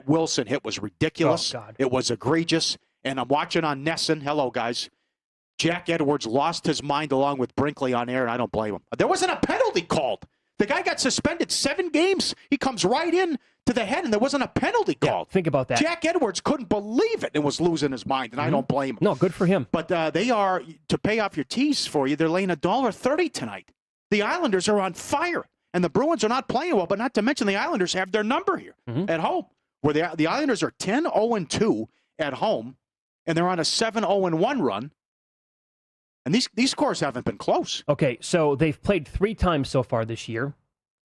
Wilson hit was ridiculous. Oh, God. It was egregious. And I'm watching on Nesson. Hello, guys. Jack Edwards lost his mind along with Brinkley on air, and I don't blame him. There wasn't a penalty called. The guy got suspended 7 games. He comes right in to the head, and there wasn't a penalty called. Think about that. Jack Edwards couldn't believe it and was losing his mind, and I don't blame him. No, good for him. But they are, to pay off your tees for you, they're laying $1.30 tonight. The Islanders are on fire, and the Bruins are not playing well, but not to mention the Islanders have their number here at home, where the Islanders are 10-0-2 at home, and they're on a 7-0-1 run. And these scores haven't been close. Okay, so they've played 3 times so far this year.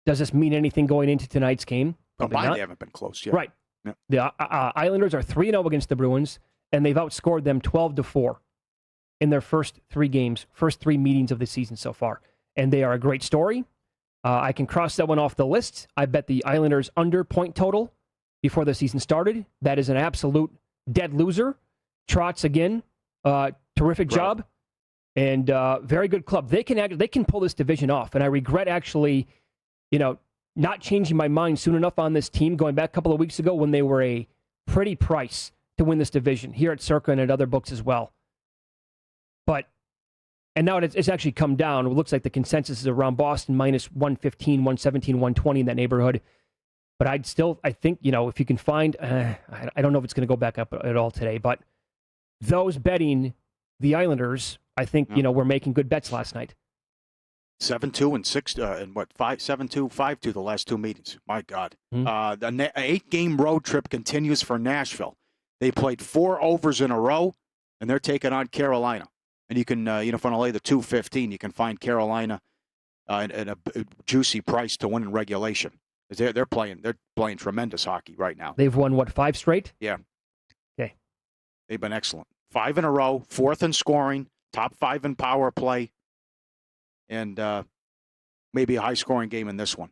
Does this mean anything going into tonight's game? Probably Combined, not. they haven't been close yet. Right. Yeah. The Islanders are 3-0 against the Bruins, and they've outscored them 12-4 in their first 3 games, first 3 meetings of the season so far. And they are a great story. I can cross that one off the list. I bet the Islanders under point total before the season started. That is an absolute dead loser. Trotz, again, terrific job. And very good club. They can pull this division off. And I regret actually, not changing my mind soon enough on this team going back a couple of weeks ago when they were a pretty price to win this division here at Circa and at other books as well. And now it's actually come down. It looks like the consensus is around Boston minus 115, 117, 120 in that neighborhood. But I think, if you can find, I don't know if it's going to go back up at all today, but those betting the Islanders, I think, we're making good bets last night. 7-2 and 6 and 7-2, 5-2 the last 2 meetings. My God. The 8-game road trip continues for Nashville. They played 4 overs in a row, and they're taking on Carolina. And you can, if you want to lay the 215, you can find Carolina at a juicy price to win in regulation. They're playing tremendous hockey right now. They've won 5 straight? Yeah. Okay. They've been excellent. 5 in a row, 4th in scoring, top 5 in power play, and maybe a high-scoring game in this one.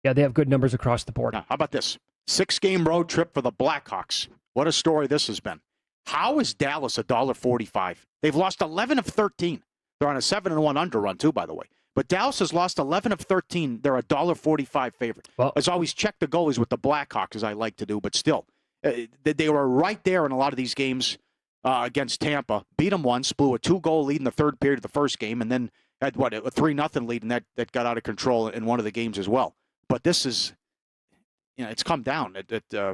Yeah, they have good numbers across the board. Now, how about this? 6-game road trip for the Blackhawks. What a story this has been. How is Dallas $1.45? They've lost 11 of 13. They're on a 7-1 underrun, too, by the way. But Dallas has lost 11 of 13. They're $1.45 favorite. Well, as always, check the goalies with the Blackhawks, as I like to do. But still, they were right there in a lot of these games against Tampa. Beat them once, blew a 2-goal lead in the third period of the first game, and then had, a 3-0 lead, and that got out of control in one of the games as well. But this is, it's come down.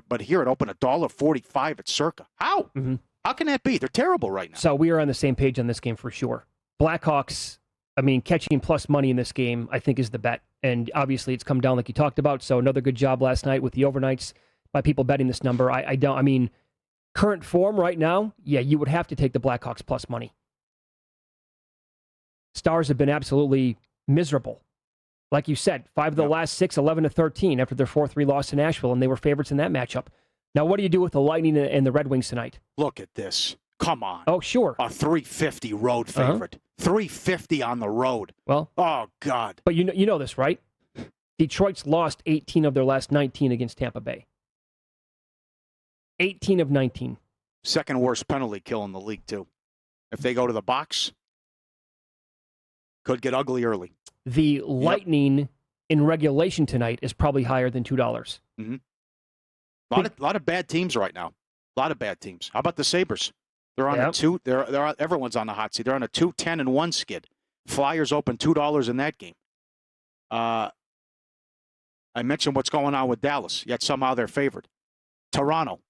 But here it opened $1.45 at Circa. How? Mm-hmm. How can that be? They're terrible right now. So we are on the same page on this game for sure. Blackhawks, catching plus money in this game, I think is the bet. And obviously it's come down like you talked about. So another good job last night with the overnights by people betting this number. Current form right now, yeah, you would have to take the Blackhawks plus money. Stars have been absolutely miserable. Like you said, 5 of the last 6, 11-13 after their 4-3 loss to Nashville, and they were favorites in that matchup. Now, what do you do with the Lightning and the Red Wings tonight? Look at this. Come on. Oh, sure. A 350 road favorite. 350 on the road. Well. Oh, God. But you know this, right? Detroit's lost 18 of their last 19 against Tampa Bay. 18 of 19. Second worst penalty kill in the league, too. If they go to the box, could get ugly early. The Lightning in regulation tonight is probably higher than $2. Mm-hmm. A lot of bad teams right now. A lot of bad teams. How about the Sabres? They're on a 2. Everyone's on the hot seat. They're on a 2-10-1 skid. Flyers open $2 in that game. I mentioned what's going on with Dallas, yet somehow they're favored. Toronto,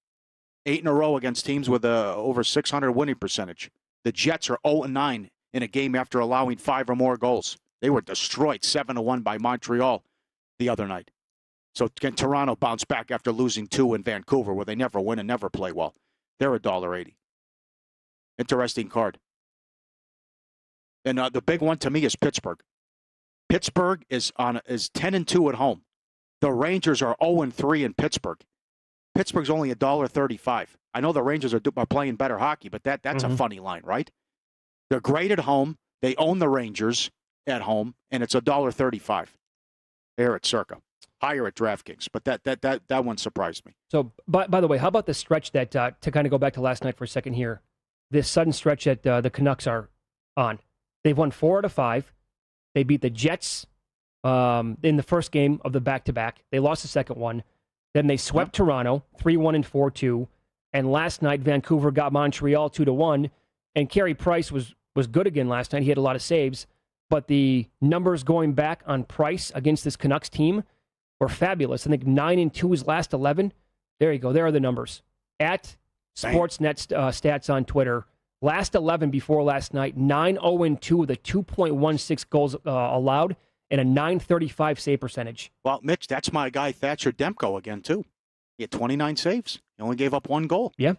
8 in a row against teams with over 600 winning percentage. The Jets are 0-9 in a game after allowing 5 or more goals. They were destroyed 7-1 by Montreal the other night. So can Toronto bounce back after losing 2 in Vancouver, where they never win and never play well? They're $1.80. Interesting card. And the big one to me is Pittsburgh. Pittsburgh is 10-2 at home. The Rangers are 0-3 in Pittsburgh. Pittsburgh's only $1.35. I know the Rangers are playing better hockey, but that's a funny line, right? They're great at home. They own the Rangers at home, and it's $1.35 here at Circa. Higher at DraftKings, but that one surprised me. So, by the way, how about the stretch that, to kind of go back to last night for a second here, this sudden stretch that the Canucks are on. They've won 4 out of 5. They beat the Jets in the first game of the back-to-back. They lost the second one. Then they swept Toronto 3-1 and 4-2. And last night, Vancouver got Montreal 2-1. And Carey Price was good again last night. He had a lot of saves. But the numbers going back on Price against this Canucks team were fabulous. I think 9-2 his last 11. There you go. There are the numbers. At Sportsnet Stats on Twitter, last 11 before last night, 9-0-2 with a 2.16 goals allowed and a 935 save percentage. Well, Mitch, that's my guy Thatcher Demko again, too. He had 29 saves. He only gave up 1 goal. Yeah.